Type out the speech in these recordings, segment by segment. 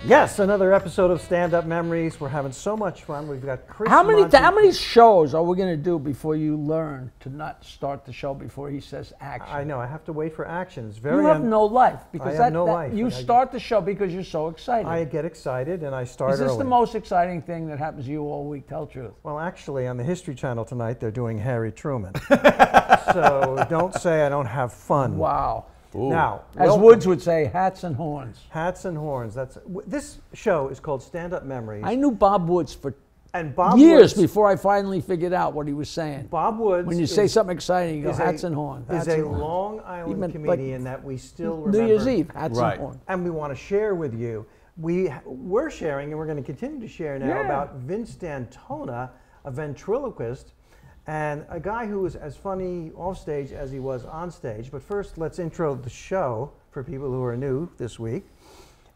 Yes, another episode of Stand Up Memories. We're having so much fun. We've got Chris. How many shows are we going to do before you learn to not start the show before he says action? I know. I have to wait for action. It's very. You have no life because I have no life. You start the show because you're so excited. I get excited and I start early. Is this the most exciting thing that happens to you all week? Tell the truth. Well, actually, on the History Channel tonight, they're doing Harry Truman. So don't say I don't have fun. Wow. Ooh. Now, as Woods would say, hats and horns. Hats and horns. This show is called Stand Up Memories. I knew Bob Woods for Bob years Woods, before I finally figured out what he was saying. Bob Woods. When you say something exciting, you go hats and horns. Is a Long Island comedian that we still remember. New Year's Eve, hats and horns. And we want to share with you. We're sharing, and we're going to continue to share now about Vince D'Antona, a ventriloquist, and a guy who was as funny off stage as he was on stage. But first, let's intro the show for people who are new this week.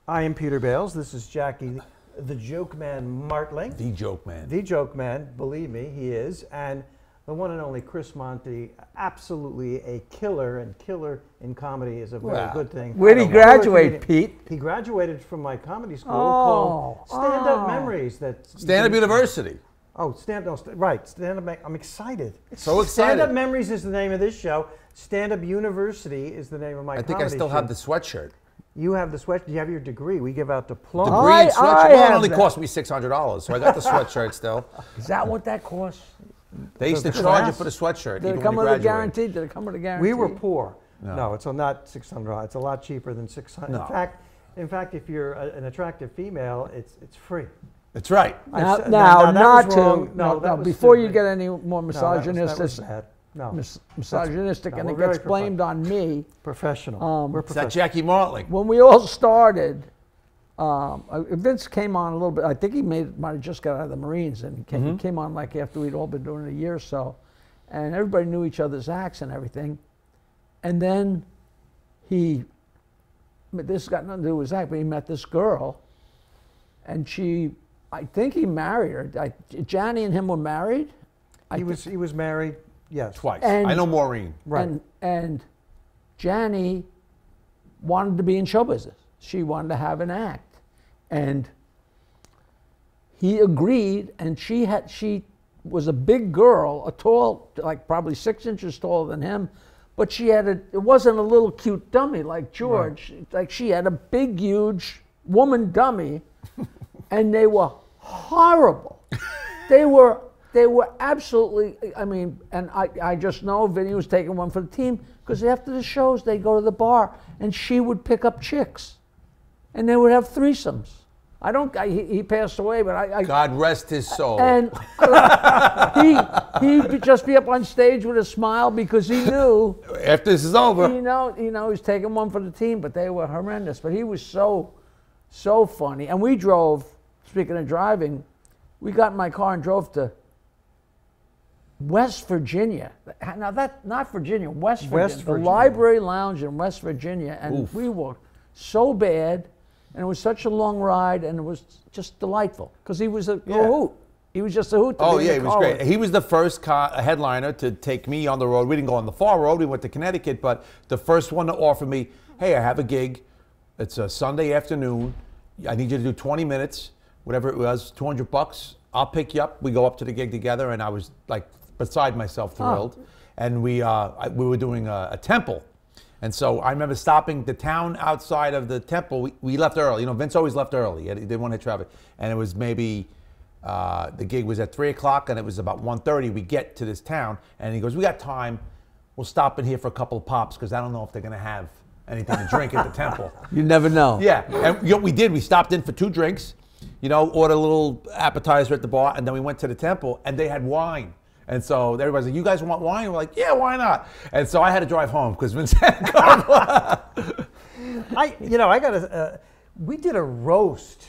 I am Peter Bales. This is Jackie, the Joke Man Martling. The Joke Man. The Joke Man, believe me, he is. And the one and only Chris Monty, absolutely a killer, and killer in comedy is a very good thing. Where did he graduate, Pete? He graduated from my comedy school called Stand Up Memories. Stand Up University. Oh, Stand Up, I'm excited. So excited. Stand Up Memories is the name of this show. Stand Up University is the name of my comedy show. I think I still have the sweatshirt. You have the sweatshirt. You have your degree. We give out diplomas. Degree and sweatshirt. Well, it only cost me $600, so I got the sweatshirt still. Is that what that costs? They used to charge you for the sweatshirt. Did it come with a guarantee? Did it come with a guarantee? We were poor. No, it's not $600. It's a lot cheaper than $600. No. In fact, if you're an attractive female, it's free. That's right. Before you get any more misogynistic, misogynistic and it gets blamed on me. Professional. We're professional. Is that Jackie Martling? When we all started, Vince came on a little bit. I think he might have just got out of the Marines, and he came on like after we'd all been doing it a year or so, and everybody knew each other's acts and everything. And then this got nothing to do with his act, but he met this girl, and I think he married her. Johnny and him were married. He was married, yes. Twice. I know Maureen. Right. And Johnny wanted to be in show business. She wanted to have an act. And he agreed, and she was a big girl, a tall, like probably 6 inches taller than him, but it wasn't a little cute dummy like George. Right. Like she had a big, huge woman dummy, and they were horrible. They were absolutely, and I just know Vinny was taking one for the team because after the shows they'd go to the bar and she would pick up chicks and they would have threesomes. He passed away, but God rest his soul. And he'd just be up on stage with a smile because he knew after this is over. He was taking one for the team, but they were horrendous. But he was so funny. And we drove, speaking of driving, we got in my car and drove to West Virginia. Now that's not Virginia, West Virginia. The Library Lounge in West Virginia. And we were so bad. And it was such a long ride, and it was just delightful because he was a hoot. He was just a hoot. Oh yeah, he was great. He was the first headliner to take me on the road. We didn't go on the far road. We went to Connecticut, but the first one to offer me, hey, I have a gig. It's a Sunday afternoon. I need you to do 20 minutes, whatever it was, $200. I'll pick you up. We go up to the gig together, and I was like beside myself, thrilled. And we were doing a temple. And so I remember stopping the town outside of the temple. We left early. Vince always left early. He didn't want to traffic. And it was maybe, the gig was at 3 o'clock and it was about 1:30. We get to this town and he goes, we got time. We'll stop in here for a couple of pops because I don't know if they're going to have anything to drink at the temple. You never know. Yeah. And we did. We stopped in for 2 drinks, ordered a little appetizer at the bar, and then we went to the temple and they had wine. And so everybody's like, you guys want wine? We're like, yeah, why not? And so I had to drive home because Vince had to go. We did a roast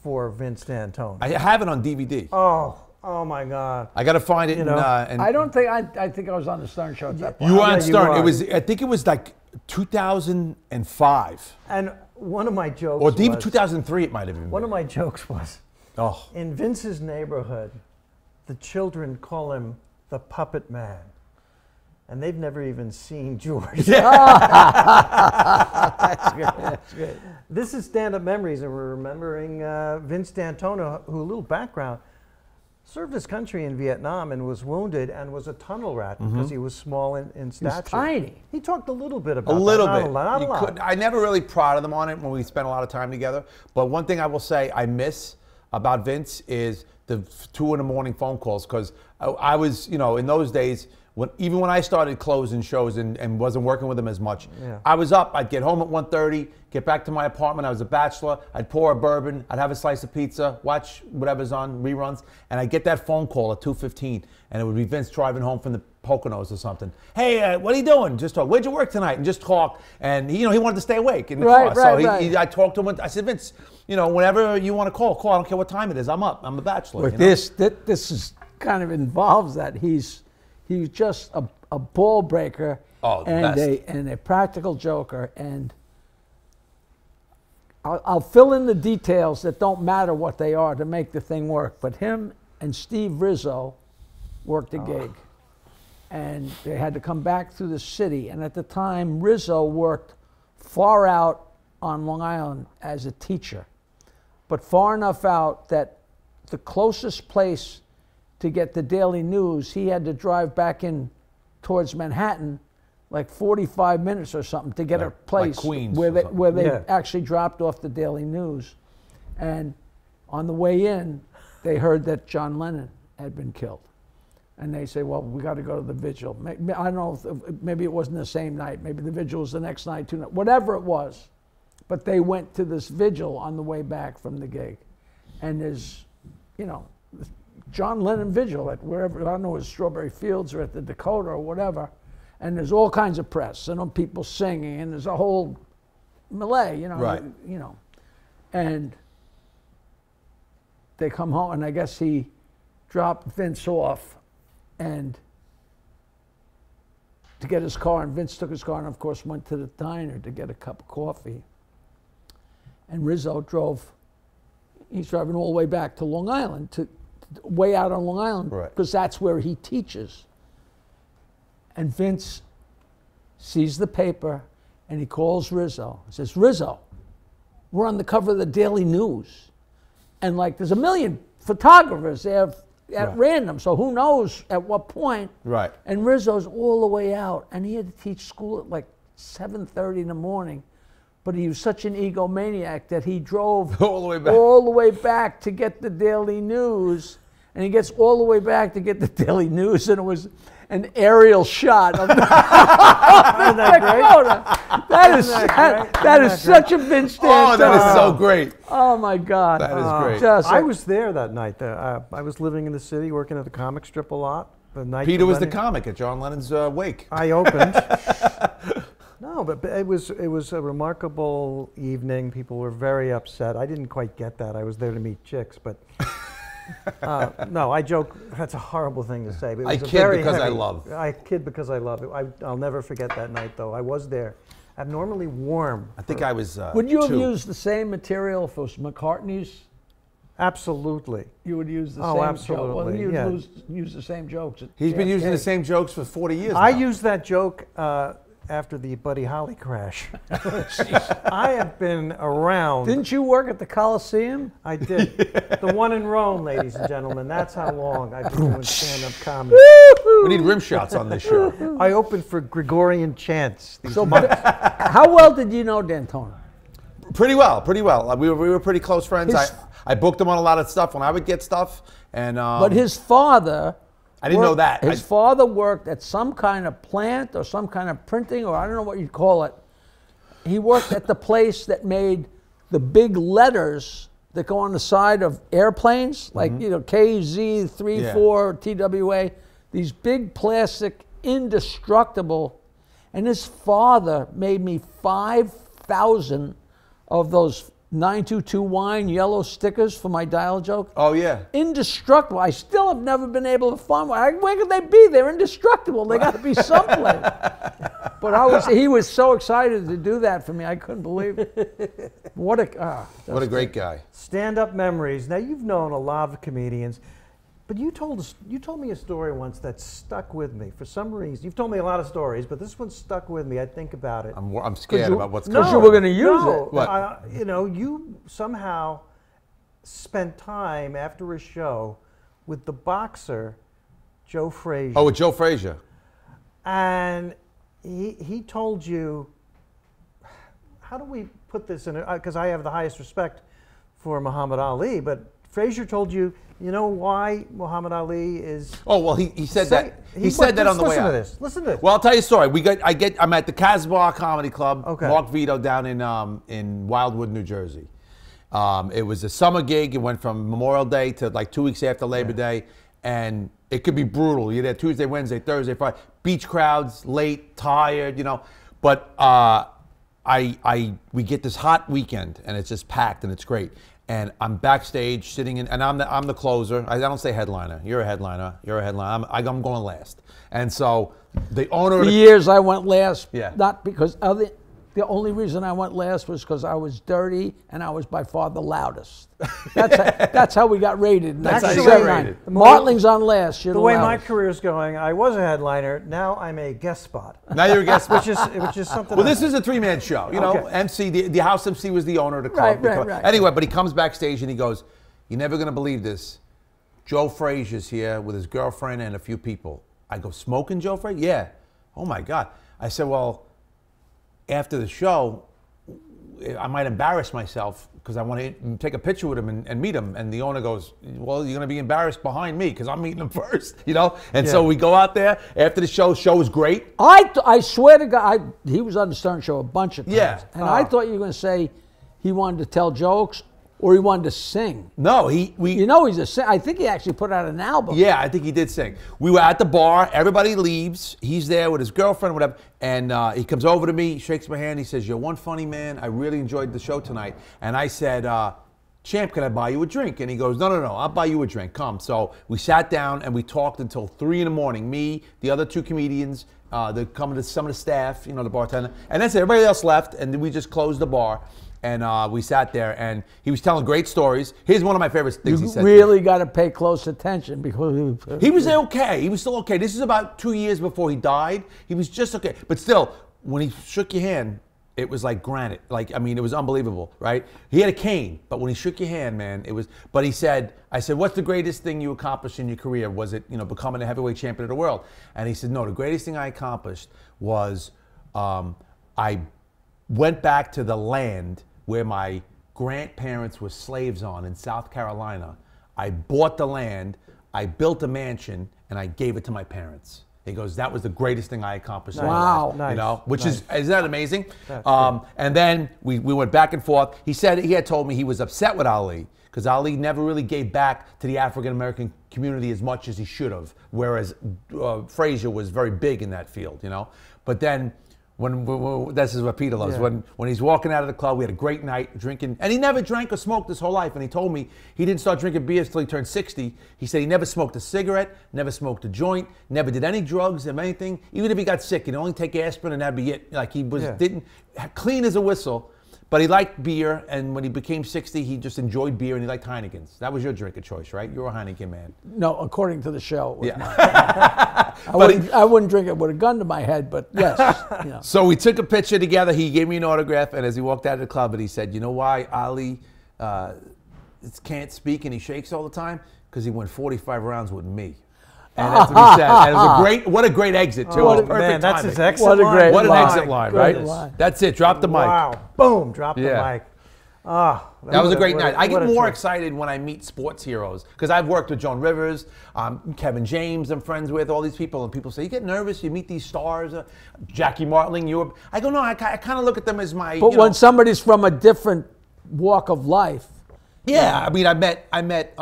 for Vince D'Antona. I have it on DVD. Oh my God. I got to find it. I don't think, I think I was on the Stern Show at that point. You were on Stern. I think it was like 2005. And one of my jokes or even 2003 it might have been. One of my jokes was, in Vince's neighborhood, the children call him the Puppet Man. and they've never even seen George. That's good. That's good. This is Stand Up Memories, and we're remembering Vince D'Antona, who, a little background, served his country in Vietnam and was wounded and was a tunnel rat because he was small in stature. He's tiny. He talked a little bit about A little that. bit. Not a You lot. couldn't- I never really prodded him on it when we spent a lot of time together. But one thing I will say I miss about Vince is the 2 in the morning phone calls, because I was, you know, in those days, even when I started closing shows and wasn't working with him as much, Yeah. I was up. I'd get home at 1:30, get back to my apartment. I was a bachelor. I'd pour a bourbon. I'd have a slice of pizza, watch whatever's on reruns, and I'd get that phone call at 2:15, and it would be Vince driving home from the Poconos or something. Hey, what are you doing? Just talk. Where'd you work tonight? And just talk. And he wanted to stay awake in the Right, car. right, So right. I talked to him. I said, Vince, whenever you want to call. I don't care what time it is. I'm up. I'm a bachelor. But you know? this is kind of involves that he's just a ball breaker Oh, the and best. a practical joker, and I'll fill in the details that don't matter what they are to make the thing work. But him and Steve Rizzo worked a gig, and they had to come back through the city. And at the time, Rizzo worked far out on Long Island as a teacher, but far enough out that the closest place to get the Daily News, he had to drive back in towards Manhattan, like 45 minutes or something, to get a place Queens where or they, something. where they Yeah. actually dropped off the Daily News. And on the way in, they heard that John Lennon had been killed. And they say, well, we got to go to the vigil. I don't know, maybe it wasn't the same night. Maybe the vigil was the next night, too. Whatever it was. But they went to this vigil on the way back from the gig. And there's, John Lennon vigil at wherever, I don't know, it's Strawberry Fields or at the Dakota or whatever. And there's all kinds of press and people singing, and there's a whole melee, Right. And they come home, and I guess he dropped Vince off and to get his car, and Vince took his car and of course went to the diner to get a cup of coffee. And Rizzo he's driving all the way back to Long Island, way out on Long Island, Right. because that's where he teaches. And Vince sees the paper and he calls Rizzo. He says, Rizzo, we're on the cover of the Daily News. And there's a million photographers there at Right. random, so who knows at what point. Right. And Rizzo's all the way out, and he had to teach school at 7:30 in the morning. But he was such an egomaniac that he drove All the way back. all the way back to get the Daily News. And he gets all the way back to get the Daily News, and it was an aerial shot of the Dakota. That is such a Vince D'Antona. Oh, that is so great. Oh my God. That is great. Just I was there that night. I was living in the city, working at the comic strip a lot. The night Peter was the Lennon- comic at John Lennon's wake. I opened. No, but it was a remarkable evening. People were very upset. I didn't quite get that. I was there to meet chicks, but no, I joke. That's a horrible thing to say. But it I was a kid very because I heavy- love. I kid because I love it. I'll never forget that night, though. I was there, abnormally warm. I think I was. Would you have 2. used the same material for McCartney's? Absolutely. You would use the Oh, same absolutely, joke. Well, you'd yeah. use the same jokes. He's been using the JFK. same jokes for 40 years. I now. used that joke after the Buddy Holly crash. I have been around. Didn't you work at the Coliseum? I did. The one in Rome, ladies and gentlemen. That's how long I've been doing stand-up comedy. We need rim shots on this show. I opened for Gregorian chants. These So, months. how well did you know D'Antona? Pretty well, pretty well. We were pretty close friends. His- I booked him on a lot of stuff when I would get stuff, and But his father. I didn't know that. His father worked at some kind of plant or some kind of printing, or I don't know what you'd call it. He worked at the place that made the big letters that go on the side of airplanes, like KZ34, TWA, these big plastic, indestructible. And his father made me 5,000 of those 922 wine yellow stickers for my dial joke. Oh yeah. Indestructible. I still have never been able to find one. Where could they be? They're indestructible. They got to be someplace. But he was so excited to do that for me. I couldn't believe it. What a What a great guy. Stand-up memories. Now, you've known a lot of comedians. But you told me a story once that stuck with me for some reason. You've told me a lot of stories, but this one stuck with me. I think about it. I'm scared about what's Because coming. you were going to use No, it. What? you know, you somehow spent time after a show with the boxer Joe Frazier. Oh, with Joe Frazier. And he told you, how do we put this in? Because I have the highest respect for Muhammad Ali, but Frazier told you, you know why Muhammad Ali is. Oh well, he said that. He said that on the way out. Listen to this. Well, I'll tell you a story. I'm at the Casbah Comedy Club. Okay. Mark Vito down in Wildwood, New Jersey. It was a summer gig. It went from Memorial Day to like 2 weeks after Labor Day, and it could be brutal. You're there Tuesday, Wednesday, Thursday, Friday. Beach crowds, late, tired, you know. But we get this hot weekend, and it's just packed, and it's great. And I'm backstage sitting in, and I'm the closer. I don't say headliner. You're a headliner. You're a headliner. I'm going last. And so the owner. For years I went last. Yeah. Not because the only reason I went last was because I was dirty and I was by far the loudest. That's how we got rated. That's how you Actually, got rated. Martling's on last. You're the way my loudest. career is going, I was a headliner. Now I'm a guest spot, Now you're a guest. which is something. Well, this is a three-man show. You know, Okay. MC, the house MC was the owner of the club. Right. Anyway, but he comes backstage and he goes, "You're never going to believe this. Joe Frazier's here with his girlfriend and a few people." I go, "Smoking Joe Frazier?" "Yeah." "Oh, my God." I said, "Well, after the show, I might embarrass myself because I want to take a picture with him and meet him." And the owner goes, "Well, you're going to be embarrassed behind me because I'm meeting him first, you know?" And so we go out there after the show. Show was great. I swear to God, he was on the Stern Show a bunch of times. Yeah. And I thought you were going to say he wanted to tell jokes or he wanted to sing. No, You know he's a singer. I think he actually put out an album. Yeah, I think he did sing. We were at the bar. Everybody leaves. He's there with his girlfriend, whatever. And he comes over to me, shakes my hand. He says, "You're one funny man. I really enjoyed the show tonight." And I said, "Champ, can I buy you a drink?" And he goes, No, I'll buy you a drink. Come." So we sat down and we talked until 3 a.m. Me, the other two comedians, some of the staff, you know, the bartender. And that's it. Everybody else left. And then we just closed the bar. And we sat there, and he was telling great stories. Here's one of my favorite things he You said. really got to pay close attention because He was okay. He was still okay. This is about 2 years before he died. He was just okay. But still, when he shook your hand, it was like granite. Like, I mean, it was unbelievable, right? He had a cane, but when he shook your hand, man, it was. But he said, I said, "What's the greatest thing you accomplished in your career? Was it, you know, becoming a heavyweight champion of the world?" And he said, "No, the greatest thing I accomplished was I went back to the land where my grandparents were slaves on in South Carolina. I bought the land, I built a mansion, and I gave it to my parents." He goes, "That was the greatest thing I accomplished." in my Wow. life," Nice. You know, which Nice. isn't that amazing? That's good. And then we went back and forth. He said he had told me he was upset with Ali because Ali never really gave back to the African American community as much as he should have, whereas Frazier was very big in that field, you know. But then when this is what Peter loves. Yeah. When he's walking out of the club, we had a great night drinking, and he never drank or smoked his whole life. And he told me he didn't start drinking beers till he turned 60. He said he never smoked a cigarette, never smoked a joint, never did any drugs or anything. Even if he got sick, he'd only take aspirin and that'd be it. Like he was didn't clean as a whistle. But he liked beer, and when he became 60, he just enjoyed beer, and he liked Heineken's. That was your drink of choice, right? You're a Heineken man. No, according to the show. It was Yeah. mine. I wouldn't drink it with a gun to my head, but yes. You know. So we took a picture together. He gave me an autograph, and as he walked out of the club, and he said, "You know why Ali can't speak and he shakes all the time? Because he went 45 rounds with me." And that's what he said. And it was what a great exit, too. Oh, It was perfect man, that's timing. his exit What a line. great What an line. exit line, Great right? line. That's it. Drop the mic. Wow. Boom. Drop the Yeah. mic. Ah, That was a great what night. I get what a more trip. excited when I meet sports heroes because I've worked with Joan Rivers, Kevin James. I'm friends with all these people, and people say you get nervous. You meet these stars, Jackie Martling. I go, no. I kind of look at them as my. But you when know, somebody's from a different walk of life, yeah, I mean, I met,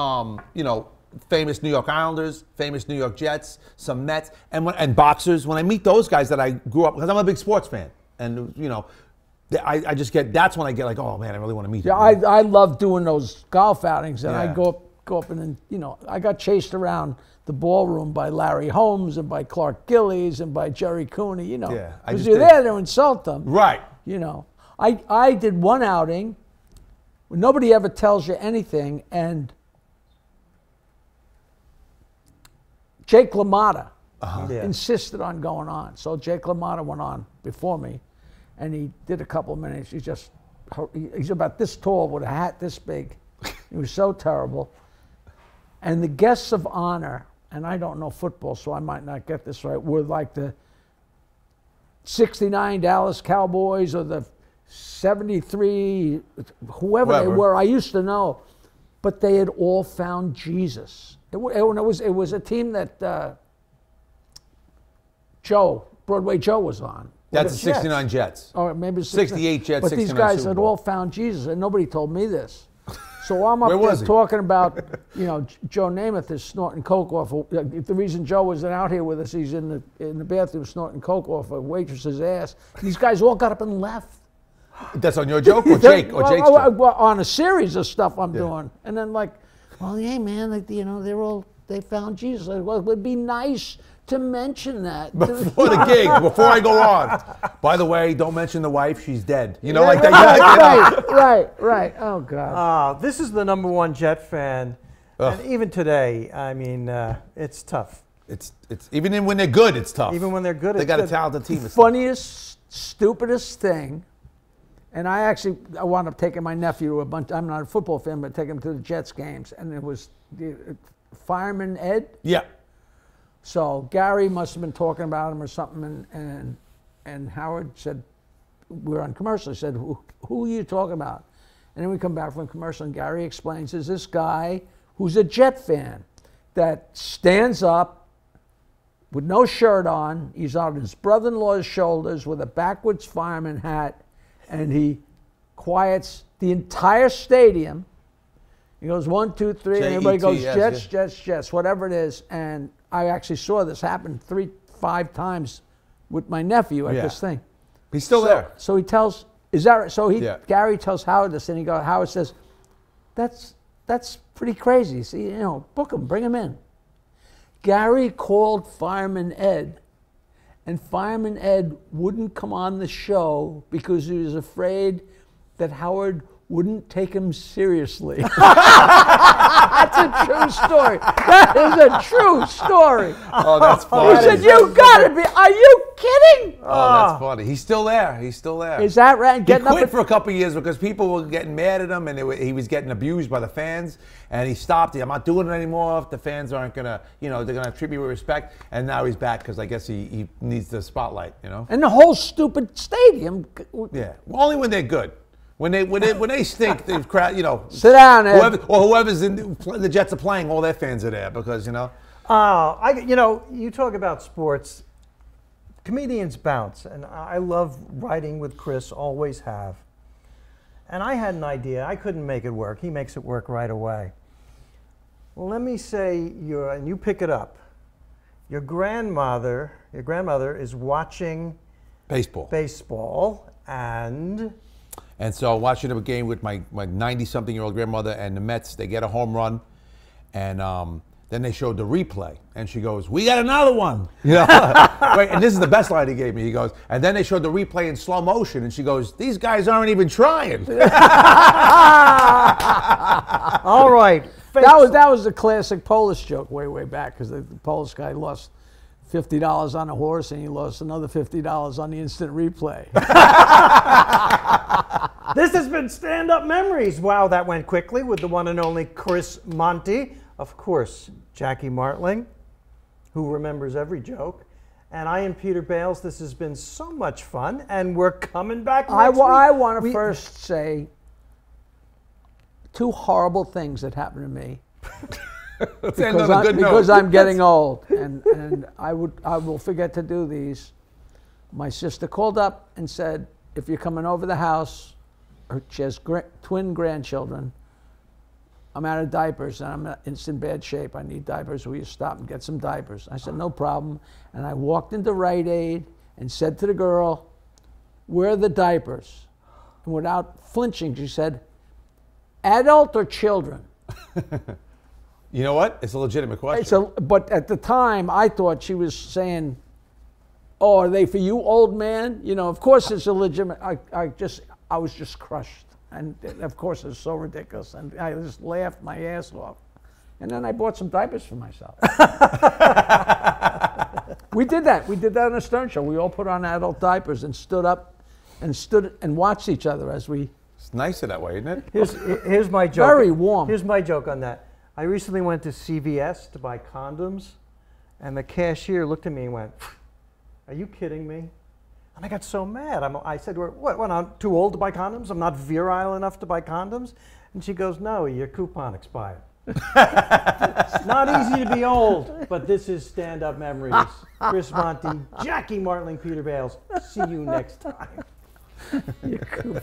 you know, famous New York Islanders, famous New York Jets, some Mets, and boxers. When I meet those guys that I grew up, because I'm a big sports fan, and you know. I just get, that's when I get like, oh man, I really want to meet yeah, him. I love doing those golf outings, and I Yeah. go up and then, you know, I got chased around the ballroom by Larry Holmes and by Clark Gillies and by Jerry Cooney, you know, Yeah, I because just you're did. there to insult them, Right. you know. I did one outing where nobody ever tells you anything, and Jake LaMotta Yeah. insisted on going on. So Jake LaMotta went on before me, and he did a couple of minutes. He's about this tall with a hat this big. He was so terrible. And the guests of honor, and I don't know football, so I might not get this right, were like the 69 Dallas Cowboys or the 73, whoever they were. I used to know. But they had all found Jesus. It was a team that Broadway Joe was on. That's the 69 Jets. Or maybe 68 Jets, But 69 these guys Super had Bowl. all found Jesus, and nobody told me this. So I'm Where up was there he? talking about, Joe Namath is snorting coke off. The reason Joe wasn't out here with us, he's in the bathroom snorting coke off a waitress's ass. These guys all got up and left. That's on your joke or Jake or Jake's joke? Well, on a series of stuff I'm doing, and then well, yeah, man, they found Jesus. Well, it would be nice to mention that Before the gig, before I go on. By the way, don't mention the wife, she's dead. Like that. Right. Oh God. This is the #1 Jet fan, and even today, I mean, it's tough. It's even when they're good, it's tough. Even when they're good, they it's got a good. talented team. It's Funniest, stupidest thing. And I wound up taking my nephew to a bunch. I'm not a football fan, but taking him to the Jets games, and it was Fireman Ed. Yeah. So Gary must have been talking about him or something, and Howard said, we're on commercial. He said, who are you talking about? And then we come back from commercial, and Gary explains, there's this guy who's a Jet fan that stands up with no shirt on. He's on his brother-in-law's shoulders with a backwards fireman hat, and he quiets the entire stadium. He goes 1, 2, 3, and everybody goes J-E-T, Jets, Jets, whatever it is. And I actually saw this happen 3-5 times with my nephew at this thing. He's still there. So he tells, is that right? So Gary tells Howard this, and Howard says, that's pretty crazy. See, book him, bring him in. Gary called Fireman Ed, and Fireman Ed wouldn't come on the show because he was afraid that Howard wouldn't take him seriously. That's a true story. That is a true story. Oh, that's funny. He said, you gotta be, are you kidding? Oh, that's funny. He's still there. He's still there. Is that right? He quit for a couple of years because people were getting mad at him, and he was getting abused by the fans, and he stopped. I'm not doing it anymore if the fans aren't going to, they're going to treat me with respect. And now he's back because I guess he needs the spotlight, And the whole stupid stadium. Yeah. Only when they're good. When they stink, the crowd, Sit down, Ed. Whoever's in the Jets are playing, all their fans are there because, you talk about sports. Comedians bounce, and I love writing with Chris, always have. And I had an idea. I couldn't make it work. He makes it work right away. Well, let me say, and you pick it up. Your grandmother is watching baseball, and so watching a game with my 90-something-year-old grandmother and the Mets, they get a home run, and then they showed the replay, and she goes, "We got another one." Wait, and this is the best line he gave me. He goes, and then they showed the replay in slow motion, and she goes, "These guys aren't even trying." All right. That was a classic Polish joke way back, because the Polish guy lost $50 on a horse, and he lost another $50 on the instant replay. This has been Stand Up Memories. Wow, that went quickly with the one and only Chris Monty. Of course, Jackie Martling, who remembers every joke. And I am Peter Bales. This has been so much fun, and we're coming back next week. I want to first say 2 horrible things that happened to me. because I'm getting old, and I will forget to do these. My sister called up and said, if you're coming over the house, she has twin grandchildren, I'm out of diapers, and it's in bad shape. I need diapers. Will you stop and get some diapers? I said, no problem. And I walked into Rite Aid and said to the girl, where are the diapers? And without flinching, she said, adult or children? You know what? It's a legitimate question. But at the time, I thought she was saying, oh, are they for you, old man? Of course it's a legitimate. I was just crushed. And of course it's so ridiculous. And I just laughed my ass off. And then I bought some diapers for myself. We did that. We did that on a Stern show. We all put on adult diapers and stood up and watched each other as we... It's nicer that way, isn't it? Here's my joke. Very warm. Here's my joke on that. I recently went to CVS to buy condoms, and the cashier looked at me and went, "Are you kidding me?" And I got so mad. I said, "What? I'm too old to buy condoms? I'm not virile enough to buy condoms?" And she goes, "No, your coupon expired." It's not easy to be old, but this is Stand-Up Memories. Chris Monty, Jackie Martling, Peter Bales. See you next time. Your coupon.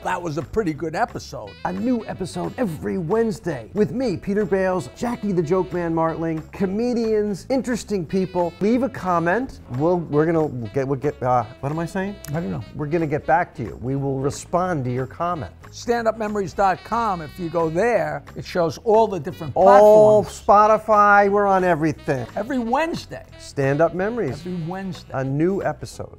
That was a pretty good episode. A new episode every Wednesday with me, Peter Bales, Jackie the Joke Man Martling, comedians, interesting people. Leave a comment. We're gonna get. What am I saying? I don't know. We're gonna get back to you. We will respond to your comment. StandUpMemories.com. If you go there, it shows all the different Oh, platforms. Spotify. We're on everything. Every Wednesday. Stand Up Memories. Every Wednesday. A new episode.